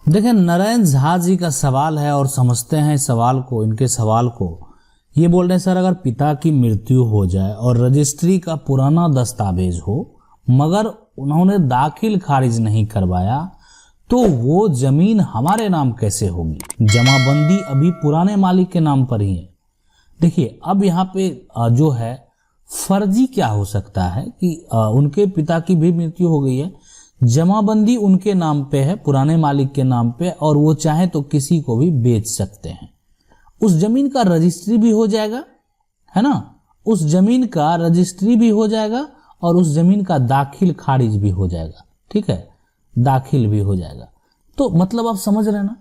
देखिए, नारायण झा जी का सवाल है और समझते हैं इस सवाल को, इनके सवाल को। ये बोल रहे हैं सर, अगर पिता की मृत्यु हो जाए और रजिस्ट्री का पुराना दस्तावेज हो मगर उन्होंने दाखिल खारिज नहीं करवाया तो वो जमीन हमारे नाम कैसे होगी? जमाबंदी अभी पुराने मालिक के नाम पर ही है। देखिए, अब यहाँ पे जो है फर्जी क्या हो सकता है कि उनके पिता की भी मृत्यु हो गई है, जमाबंदी उनके नाम पे है, पुराने मालिक के नाम पे, और वो चाहे तो किसी को भी बेच सकते हैं। उस जमीन का रजिस्ट्री भी हो जाएगा, है ना, उस जमीन का रजिस्ट्री भी हो जाएगा और उस जमीन का दाखिल खारिज भी हो जाएगा। ठीक है, दाखिल भी हो जाएगा। तो मतलब आप समझ रहे हैं ना,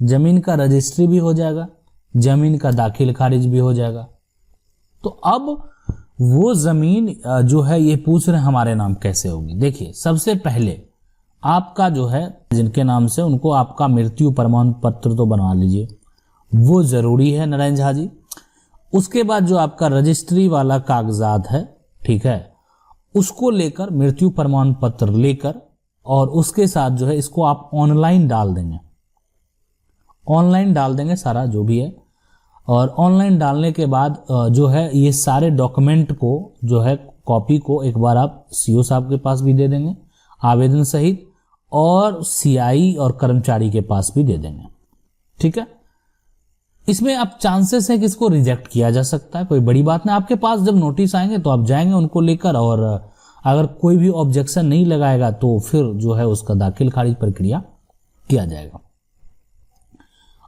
जमीन का रजिस्ट्री भी हो जाएगा, जमीन का दाखिल खारिज भी हो जाएगा। तो अब वो जमीन जो है ये पूछ रहे हैं हमारे नाम कैसे होगी। देखिए, सबसे पहले आपका जो है जिनके नाम से, उनको आपका मृत्यु प्रमाण पत्र तो बनवा लीजिए, वो जरूरी है नारायण झा जी। उसके बाद जो आपका रजिस्ट्री वाला कागजात है, ठीक है, उसको लेकर, मृत्यु प्रमाण पत्र लेकर, और उसके साथ जो है इसको आप ऑनलाइन डाल देंगे, ऑनलाइन डाल देंगे सारा जो भी है। और ऑनलाइन डालने के बाद जो है ये सारे डॉक्यूमेंट को जो है कॉपी को एक बार आप सीओ साहब के पास भी दे देंगे आवेदन सहित, और सीआई और कर्मचारी के पास भी दे देंगे। ठीक है, इसमें आप चांसेस है कि इसको रिजेक्ट किया जा सकता है, कोई बड़ी बात नहीं। आपके पास जब नोटिस आएंगे तो आप जाएंगे उनको लेकर, और अगर कोई भी ऑब्जेक्शन नहीं लगाएगा तो फिर जो है उसका दाखिल खारिज प्रक्रिया किया जाएगा।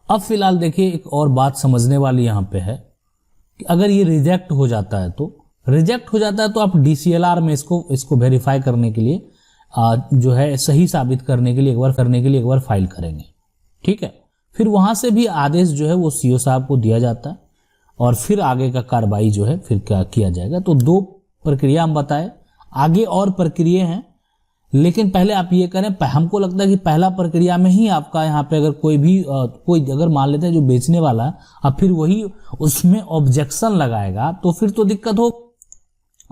अब फिलहाल देखिए, एक और बात समझने वाली यहाँ पे है कि अगर ये रिजेक्ट हो जाता है तो आप डीसीएलआर में इसको वेरीफाई करने के लिए जो है सही साबित करने के लिए एक बार फाइल करेंगे। ठीक है, फिर वहां से भी आदेश जो है वो सीओ साहब को दिया जाता है और फिर आगे का कार्रवाई जो है फिर क्या किया जाएगा। तो दो प्रक्रिया हम बताए, आगे और प्रक्रिया हैं, लेकिन पहले आप ये करें, हमको लगता है कि पहला प्रक्रिया में ही आपका यहाँ पे अगर कोई अगर मान लेते हैं जो बेचने वाला है, अब फिर वही उसमें ऑब्जेक्शन लगाएगा तो फिर तो दिक्कत हो।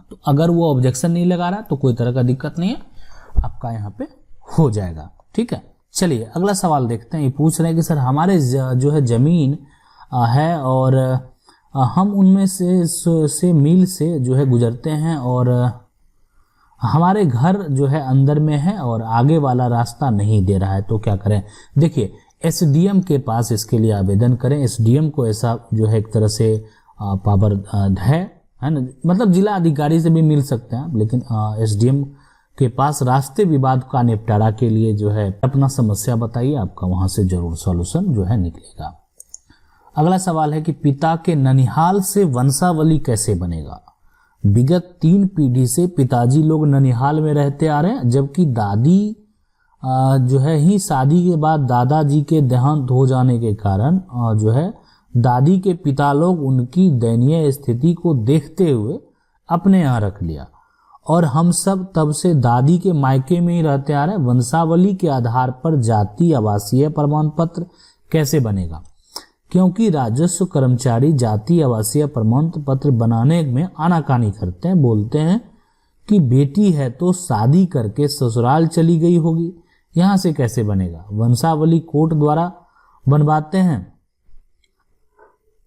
तो अगर वो ऑब्जेक्शन नहीं लगा रहा तो कोई तरह का दिक्कत नहीं है, आपका यहाँ पे हो जाएगा। ठीक है, चलिए अगला सवाल देखते हैं। ये पूछ रहे हैं कि सर हमारे जो है जमीन है और हम उनमें से मील से जो है गुजरते हैं और हमारे घर जो है अंदर में है और आगे वाला रास्ता नहीं दे रहा है, तो क्या करें? देखिए, एसडीएम के पास इसके लिए आवेदन करें। एसडीएम को ऐसा जो है एक तरह से पावर है ना, मतलब जिला अधिकारी से भी मिल सकते हैं, लेकिन एसडीएम के पास रास्ते विवाद का निपटारा के लिए जो है अपना समस्या बताइए, आपका वहां से जरूर सॉल्यूशन जो है निकलेगा। अगला सवाल है कि पिता के ननिहाल से वंशावली कैसे बनेगा? विगत 3 पीढ़ी से पिताजी लोग ननिहाल में रहते आ रहे हैं, जबकि दादी जो है ही शादी के बाद दादाजी के देहांत हो जाने के कारण जो है दादी के पिता लोग उनकी दयनीय स्थिति को देखते हुए अपने यहाँ रख लिया और हम सब तब से दादी के मायके में ही रहते आ रहे हैं। वंशावली के आधार पर जाति आवासीय प्रमाण पत्र कैसे बनेगा? क्योंकि राजस्व कर्मचारी जाति आवासीय प्रमाण पत्र बनाने में आनाकानी करते हैं, बोलते हैं कि बेटी है तो शादी करके ससुराल चली गई होगी, यहाँ से कैसे बनेगा? वंशावली कोर्ट द्वारा बनवाते हैं,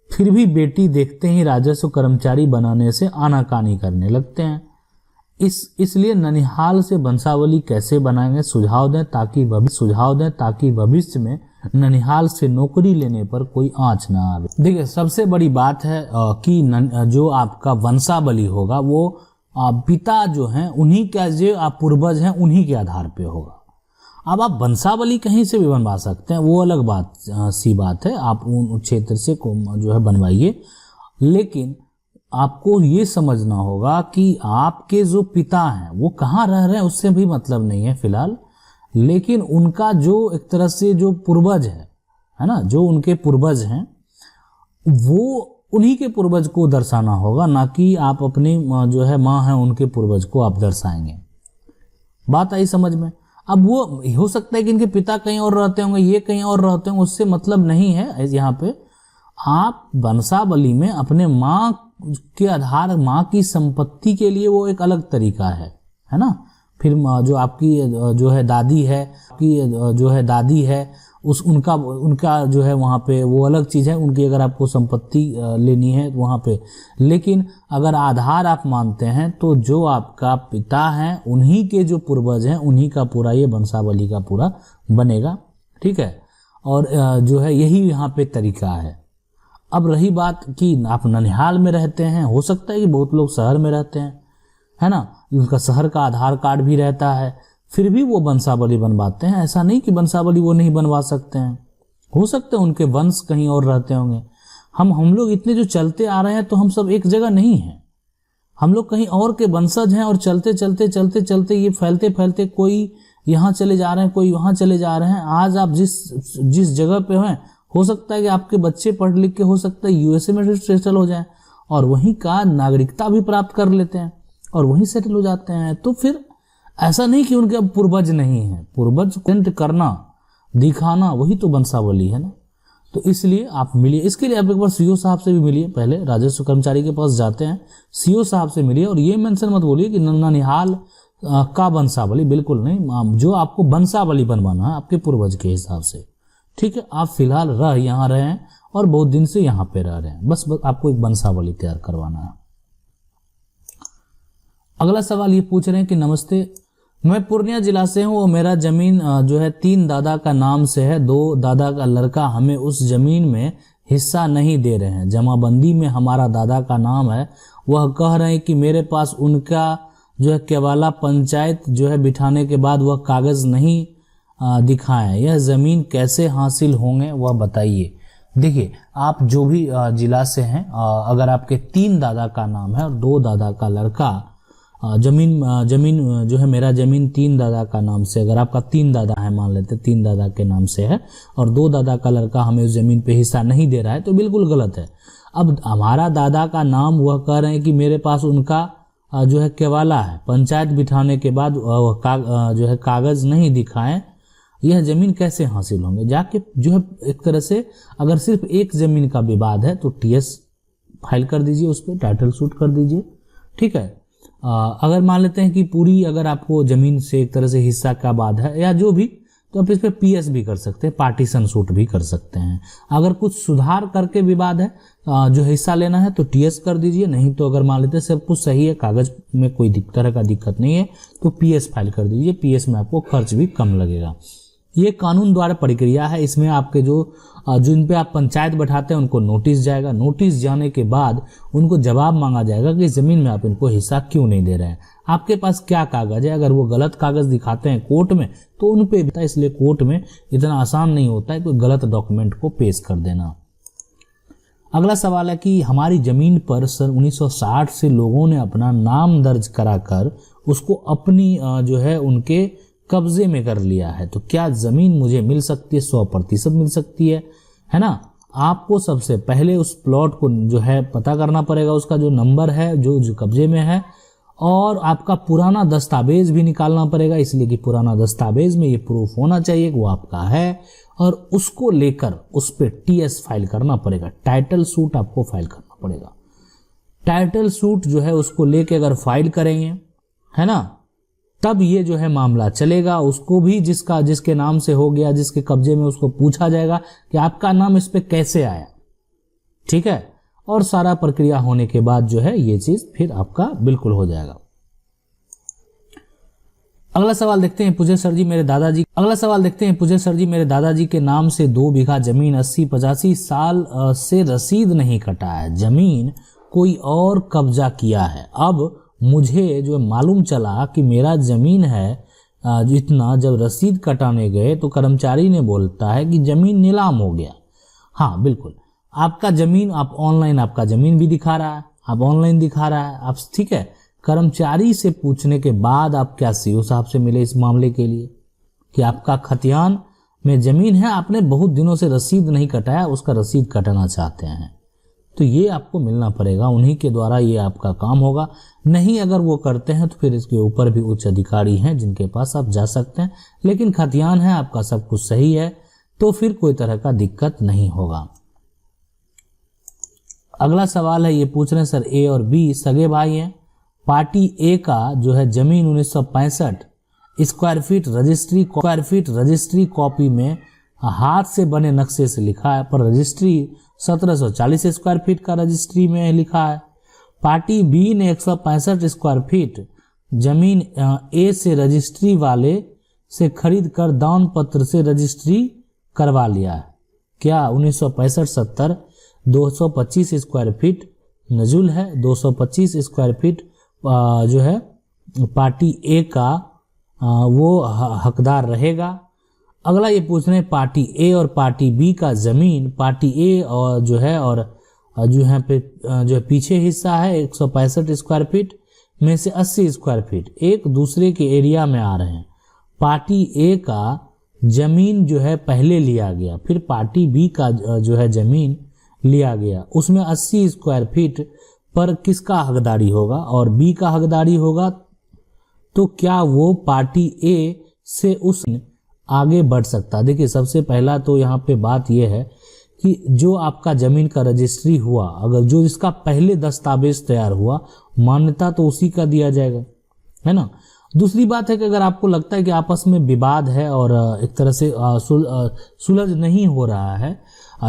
फिर भी बेटी देखते ही राजस्व कर्मचारी बनाने से आनाकानी करने लगते हैं। इसलिए ननिहाल से वंशावली कैसे बनाएंगे, सुझाव दें ताकि भविष्य में ननिहाल से नौकरी लेने पर कोई आंच ना आवे। देखिए, सबसे बड़ी बात है कि जो आपका वंशावली होगा वो पिता जो हैं उन्हीं का, जो पूर्वज हैं उन्हीं के आधार पे होगा। अब आप वंशावली कहीं से भी बनवा सकते हैं, वो अलग सी बात है, आप उन क्षेत्र से जो है बनवाइए, लेकिन आपको ये समझना होगा कि आपके जो पिता हैं वो कहाँ रह रहे हैं उससे भी मतलब नहीं है फिलहाल, लेकिन उनका जो एक तरह से जो पूर्वज है ना, जो उनके पूर्वज हैं वो उन्हीं के पूर्वज को दर्शाना होगा, ना कि आप अपनी जो है माँ है उनके पूर्वज को आप दर्शाएंगे। बात आई समझ में? अब वो हो सकता है कि इनके पिता कहीं और रहते होंगे, ये कहीं और रहते होंगे, उससे मतलब नहीं है। यहाँ पे आप वंशावली में अपने माँ के आधार, माँ की संपत्ति के लिए वो एक अलग तरीका है ना, फिर जो आपकी जो है दादी है, उनका जो है वहाँ पे वो अलग चीज़ है, उनकी अगर आपको संपत्ति लेनी है वहाँ पे। लेकिन अगर आधार आप मानते हैं तो जो आपका पिता हैं उन्हीं के जो पूर्वज हैं उन्हीं का पूरा ये वंशावली का पूरा बनेगा, ठीक है। और जो है यही यहाँ पे तरीका है। अब रही बात कि आप ननिहाल में रहते हैं, हो सकता है कि बहुत लोग शहर में रहते हैं, है ना, उनका शहर का आधार कार्ड भी रहता है, फिर भी वो वंशावली बनवाते हैं। ऐसा नहीं कि वंशावली वो नहीं बनवा सकते हैं, हो सकता है उनके वंश कहीं और रहते होंगे। हम लोग इतने जो चलते आ रहे हैं तो हम सब एक जगह नहीं हैं, हम लोग कहीं और के वंशज हैं, और चलते चलते चलते चलते ये फैलते फैलते कोई यहाँ चले जा रहे हैं, कोई वहाँ चले जा रहे हैं। आज आप जिस जगह पे हैं, हो सकता है कि आपके बच्चे पढ़ लिख के हो सकता है यूएसए में सेटल हो जाएं और वहीं का नागरिकता भी प्राप्त कर लेते हैं और वहीं सेटल हो जाते हैं। तो फिर ऐसा नहीं कि उनके अब पूर्वज नहीं है, पूर्वज पेंट करना दिखाना वही तो वंशावली है ना। तो इसलिए आप मिलिए, इसके लिए आप एक बार सीओ साहब से भी मिलिए, पहले राजस्व कर्मचारी के पास जाते हैं, सीओ साहब से मिलिए और ये मेंशन मत बोलिए कि ननिहाल का वंशावली, बिल्कुल नहीं। जो आपको वंशावली बनवाना है आपके पूर्वज के हिसाब से, ठीक है। आप फिलहाल यहाँ रहे हैं और बहुत दिन से यहाँ पे रह रहे हैं, बस आपको एक वंशावली तैयार करवाना है। अगला सवाल ये पूछ रहे हैं कि नमस्ते, मैं पूर्णिया जिला से हूँ और मेरा जमीन जो है 3 दादा का नाम से है, 2 दादा का लड़का हमें उस जमीन में हिस्सा नहीं दे रहे हैं। जमाबंदी में हमारा दादा का नाम है, वह कह रहे हैं कि मेरे पास उनका जो है केवाला पंचायत जो है बिठाने के बाद वह कागज नहीं दिखाएं। यह जमीन कैसे हासिल होंगे वह बताइए। देखिए, आप जो भी जिला से हैं, अगर आपके 3 दादा का नाम है और 2 दादा का लड़का, जमीन जो है मेरा जमीन 3 दादा का नाम से, अगर आपका 3 दादा है, मान लेते 3 दादा के नाम से है और 2 दादा का लड़का हमें उस जमीन पे हिस्सा नहीं दे रहा है, तो बिल्कुल गलत है। अब हमारा दादा का नाम, वह कह रहे हैं कि मेरे पास उनका जो है केवाला है, पंचायत बिठाने के बाद जो है कागज नहीं दिखाएं, यह जमीन कैसे हासिल होंगे। जाके जो है एक तरह से अगर सिर्फ एक जमीन का विवाद है तो टीएस फाइल कर दीजिए, उस पर टाइटल सूट कर दीजिए, ठीक है। अगर मान लेते हैं कि पूरी अगर आपको जमीन से एक तरह से हिस्सा का वाद है या जो भी, तो आप इस पर पीएस भी कर सकते हैं, पार्टीशन सूट भी कर सकते हैं। अगर कुछ सुधार करके विवाद है, जो हिस्सा लेना है, तो टीएस कर दीजिए। नहीं तो अगर मान लेते हैं सब कुछ सही है, कागज में कोई तरह का दिक्कत नहीं है, तो पीएस फाइल कर दीजिए। पीएस में आपको खर्च भी कम लगेगा। ये कानून द्वारा प्रक्रिया है, इसमें आपके जो जिन पे आप पंचायत बैठाते हैं उनको नोटिस जाएगा। नोटिस जाने के बाद उनको जवाब मांगा जाएगा कि जमीन में आप इनको हिस्सा क्यों नहीं दे रहे हैं, आपके पास क्या कागज है। अगर वो गलत कागज दिखाते हैं कोर्ट में तो उन पे, इसलिए कोर्ट में इतना आसान नहीं होता है कोई गलत डॉक्यूमेंट को पेश कर देना। अगला सवाल है कि हमारी जमीन पर सन 1960 से लोगों ने अपना नाम दर्ज कराकर उसको अपनी जो है उनके कब्जे में कर लिया है, तो क्या जमीन मुझे मिल सकती है? 100% मिल सकती है ना। आपको सबसे पहले उस प्लॉट को जो है पता करना पड़ेगा, उसका जो नंबर है जो कब्जे में है, और आपका पुराना दस्तावेज भी निकालना पड़ेगा, इसलिए कि पुराना दस्तावेज में ये प्रूफ होना चाहिए कि वो आपका है, और उसको लेकर उस पर टीएस फाइल करना पड़ेगा, टाइटल सूट आपको फाइल करना पड़ेगा। टाइटल सूट जो है उसको लेके अगर फाइल करेंगे, है ना, तब ये जो है मामला चलेगा। उसको भी जिसके नाम से हो गया, जिसके कब्जे में, उसको पूछा जाएगा कि आपका नाम इस पे कैसे आया, ठीक है। और सारा प्रक्रिया होने के बाद जो है ये चीज फिर आपका बिल्कुल हो जाएगा। अगला सवाल देखते हैं पूजे सर जी मेरे दादाजी के नाम से 2 बीघा जमीन 80-85 साल से रसीद नहीं कटा है, जमीन कोई और कब्जा किया है। अब मुझे जो मालूम चला कि मेरा जमीन है जितना, जब रसीद कटाने गए तो कर्मचारी ने बोलता है कि जमीन नीलाम हो गया। हाँ बिल्कुल, आपका जमीन, आप ऑनलाइन आपका जमीन भी दिखा रहा है, आप ऑनलाइन दिखा रहा है, आप ठीक है। कर्मचारी से पूछने के बाद आप क्या सीओ साहब से मिले इस मामले के लिए कि आपका खतियान में जमीन है, आपने बहुत दिनों से रसीद नहीं कटाया, उसका रसीद कटाना चाहते हैं, तो ये आपको मिलना पड़ेगा, उन्हीं के द्वारा ये आपका काम होगा। नहीं अगर वो करते हैं तो फिर इसके ऊपर भी उच्च अधिकारी हैं जिनके पास आप जा सकते हैं, लेकिन खतियान है आपका, सब कुछ सही है, तो फिर कोई तरह का दिक्कत नहीं होगा। अगला सवाल है, ये पूछ रहे हैं सर ए और बी सगे भाई हैं, पार्टी ए का जो है जमीन 1965 रजिस्ट्री कॉपी में हाथ से बने नक्शे से लिखा है, पर रजिस्ट्री 1740 स्क्वायर फीट का रजिस्ट्री में लिखा है। पार्टी बी ने 165 स्क्वायर फीट जमीन ए से रजिस्ट्री वाले से खरीद कर दान पत्र से रजिस्ट्री करवा लिया है। क्या 1965-70 225 स्क्वायर फीट नजुल है, 225 स्क्वायर फीट जो है पार्टी ए का वो हकदार रहेगा। अगला ये पूछ रहे हैं पार्टी ए और पार्टी बी का जमीन, पार्टी ए और जो है पीछे हिस्सा है 165 स्क्वायर फीट में से 80 स्क्वायर फीट एक दूसरे के एरिया में आ रहे हैं। पार्टी ए का जमीन जो है पहले लिया गया, फिर पार्टी बी का जो है जमीन लिया गया, उसमें 80 स्क्वायर फीट पर किसका हकदारी होगा और बी का हकदारी होगा, तो क्या वो पार्टी ए से उस आगे बढ़ सकता। देखिए सबसे पहला तो यहाँ पे बात यह है कि जो आपका जमीन का रजिस्ट्री हुआ, अगर जो जिसका पहले दस्तावेज तैयार हुआ, मान्यता तो उसी का दिया जाएगा, है ना। दूसरी बात है कि अगर आपको लगता है कि आपस में विवाद है और एक तरह से सुलझ नहीं हो रहा है,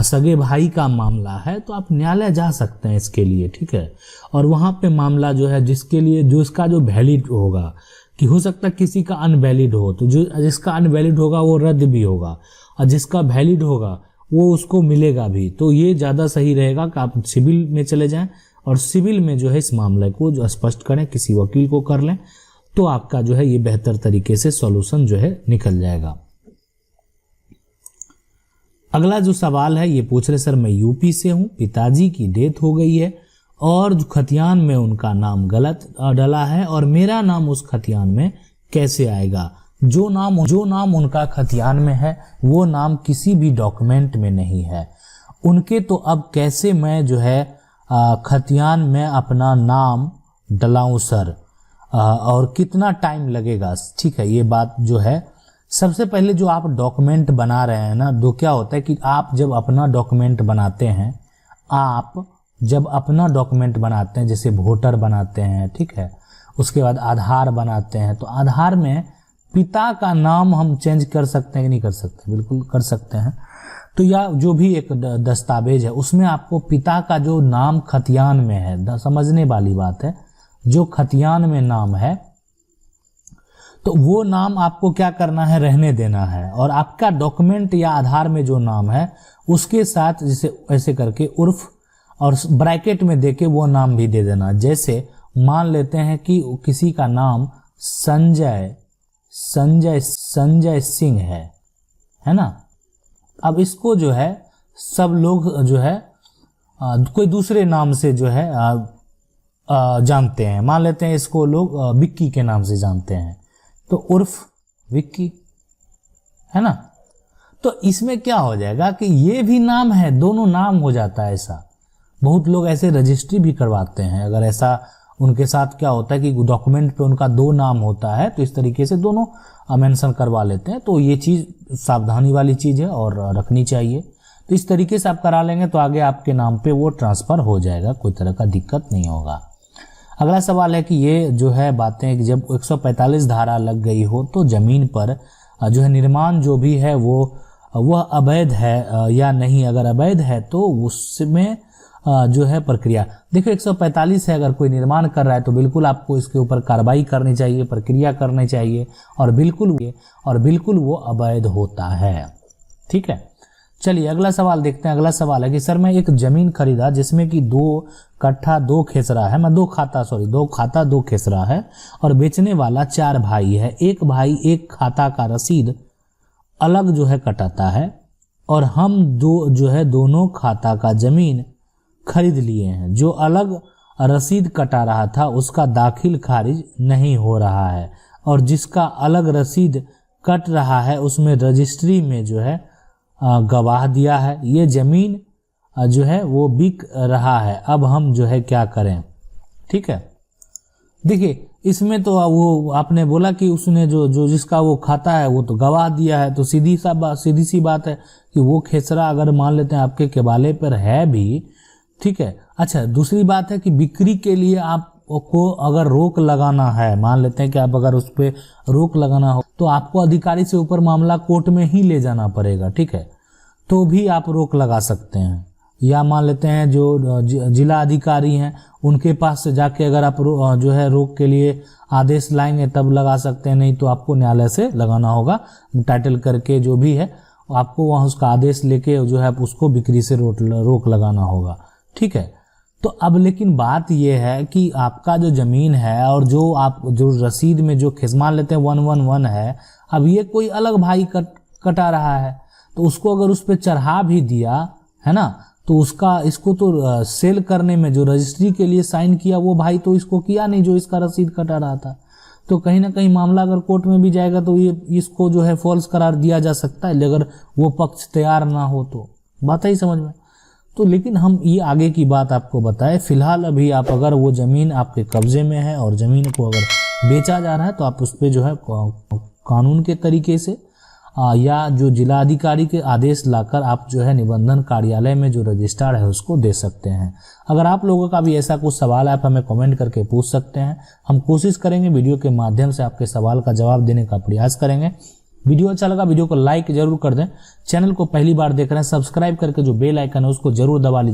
सगे भाई का मामला है, तो आप न्यायालय जा सकते हैं इसके लिए, ठीक है। और वहाँ पे मामला जो है जिसके लिए जो इसका जो वैलिड होगा, कि हो सकता है किसी का अनवैलिड हो, तो जो जिसका अनवैलिड होगा वो रद्द भी होगा, और जिसका वैलिड होगा वो उसको मिलेगा भी। तो ये ज़्यादा सही रहेगा कि आप सिविल में चले जाएं और सिविल में जो है इस मामले को जो स्पष्ट करें, किसी वकील को कर लें, तो आपका जो है ये बेहतर तरीके से सॉल्यूशन जो है निकल जाएगा। अगला जो सवाल है ये पूछ रहे सर मैं यूपी से हूँ, पिताजी की डेथ हो गई है और जो खतियान में उनका नाम गलत डला है और मेरा नाम उस खतियान में कैसे आएगा। जो नाम उनका खतियान में है वो नाम किसी भी डॉक्यूमेंट में नहीं है उनके, तो अब कैसे मैं जो है खतियान में अपना नाम डलाऊं सर, और कितना टाइम लगेगा। ठीक है, ये बात जो है सबसे पहले जो आप डॉक्यूमेंट बना रहे हैं ना, तो क्या होता है कि आप जब अपना डॉक्यूमेंट बनाते हैं, जैसे वोटर बनाते हैं, ठीक है, उसके बाद आधार बनाते हैं, तो आधार में पिता का नाम हम चेंज कर सकते हैं कि नहीं कर सकते, बिल्कुल कर सकते हैं। तो या जो भी एक दस्तावेज है उसमें आपको पिता का जो नाम खतियान में है, समझने वाली बात है, जो खतियान में नाम है तो वो नाम आपको क्या करना है, रहने देना है, और आपका डॉक्यूमेंट या आधार में जो नाम है उसके साथ जैसे ऐसे करके उर्फ और ब्रैकेट में देके वो नाम भी दे देना। जैसे मान लेते हैं कि किसी का नाम संजय सिंह है ना। अब इसको जो है सब लोग जो है कोई दूसरे नाम से जो है जानते हैं, मान लेते हैं इसको लोग विक्की के नाम से जानते हैं, तो उर्फ विक्की, है ना। तो इसमें क्या हो जाएगा कि ये भी नाम है, दोनों नाम हो जाता है। ऐसा बहुत लोग ऐसे रजिस्ट्री भी करवाते हैं, अगर ऐसा उनके साथ क्या होता है कि डॉक्यूमेंट पे उनका दो नाम होता है, तो इस तरीके से दोनों मेंशन करवा लेते हैं। तो ये चीज़ सावधानी वाली चीज़ है और रखनी चाहिए। तो इस तरीके से आप करा लेंगे तो आगे आपके नाम पे वो ट्रांसफ़र हो जाएगा, कोई तरह का दिक्कत नहीं होगा। अगला सवाल है कि ये जो है बातें कि जब 145 धारा लग गई हो तो ज़मीन पर जो है निर्माण जो भी है वह अवैध है या नहीं। अगर अवैध है तो उसमें जो है प्रक्रिया, देखो 145 है, अगर कोई निर्माण कर रहा है तो बिल्कुल आपको इसके ऊपर कार्रवाई करनी चाहिए, प्रक्रिया करनी चाहिए, और बिल्कुल वो अवैध होता है। ठीक है, चलिए अगला सवाल देखते हैं। अगला सवाल है कि सर मैं एक जमीन खरीदा जिसमें कि 2 कट्ठा 2 खेसरा है, मैं 2 खाता 2 खेसरा है, और बेचने वाला 4 भाई है। एक भाई एक खाता का रसीद अलग जो है कटाता है, और हम दोनों खाता का जमीन खरीद लिए हैं। जो अलग रसीद कटा रहा था उसका दाखिल खारिज नहीं हो रहा है, और जिसका अलग रसीद कट रहा है उसमें रजिस्ट्री में जो है गवाह दिया है। ये जमीन जो है वो बिक रहा है, अब हम जो है क्या करें। ठीक है, देखिए इसमें तो वो आपने बोला कि उसने जो जिसका वो खाता है वो तो गवाह दिया है, तो सीधी सी बात है कि वो खेसरा अगर मान लेते हैं आपके केवाले पर है भी, ठीक है। अच्छा, दूसरी बात है कि बिक्री के लिए आप को अगर रोक लगाना है, मान लेते हैं कि आप अगर उस पर रोक लगाना हो तो आपको अधिकारी से ऊपर मामला कोर्ट में ही ले जाना पड़ेगा, ठीक है, तो भी आप रोक लगा सकते हैं। या मान लेते हैं जो जिला अधिकारी हैं उनके पास से जाके अगर आप जो है रोक के लिए आदेश लाएंगे तब लगा सकते हैं, नहीं तो आपको न्यायालय से लगाना होगा, टाइटल करके जो भी है आपको वहाँ उसका आदेश लेके जो है उसको बिक्री से रोक लगाना होगा, ठीक है। तो अब लेकिन बात यह है कि आपका जो जमीन है और जो रसीद में जो मान लेते हैं 111 है, अब ये कोई अलग भाई कटा रहा है, तो उसको अगर उस पर चढ़ा भी दिया है ना, तो इसको तो सेल करने में जो रजिस्ट्री के लिए साइन किया वो भाई तो इसको किया नहीं जो इसका रसीद कटा रहा था। तो कहीं ना कहीं मामला अगर कोर्ट में भी जाएगा तो ये इसको जो है फॉल्स करार दिया जा सकता है, अगर वो पक्ष तैयार ना हो तो। बात ही समझ में। तो लेकिन हम ये आगे की बात आपको बताएं, फिलहाल अभी आप अगर वो जमीन आपके कब्जे में है और जमीन को अगर बेचा जा रहा है तो आप उस पर जो है कानून के तरीके से या जो जिला अधिकारी के आदेश लाकर आप जो है निबंधन कार्यालय में जो रजिस्ट्रार है उसको दे सकते हैं। अगर आप लोगों का भी ऐसा कुछ सवाल है आप हमें कमेंट करके पूछ सकते हैं, हम कोशिश करेंगे वीडियो के माध्यम से आपके सवाल का जवाब देने का प्रयास करेंगे। वीडियो अच्छा लगा वीडियो को लाइक जरूर कर दें, चैनल को पहली बार देख रहे हैं सब्सक्राइब करके जो बेल आइकन है उसको जरूर दबा लीजिए।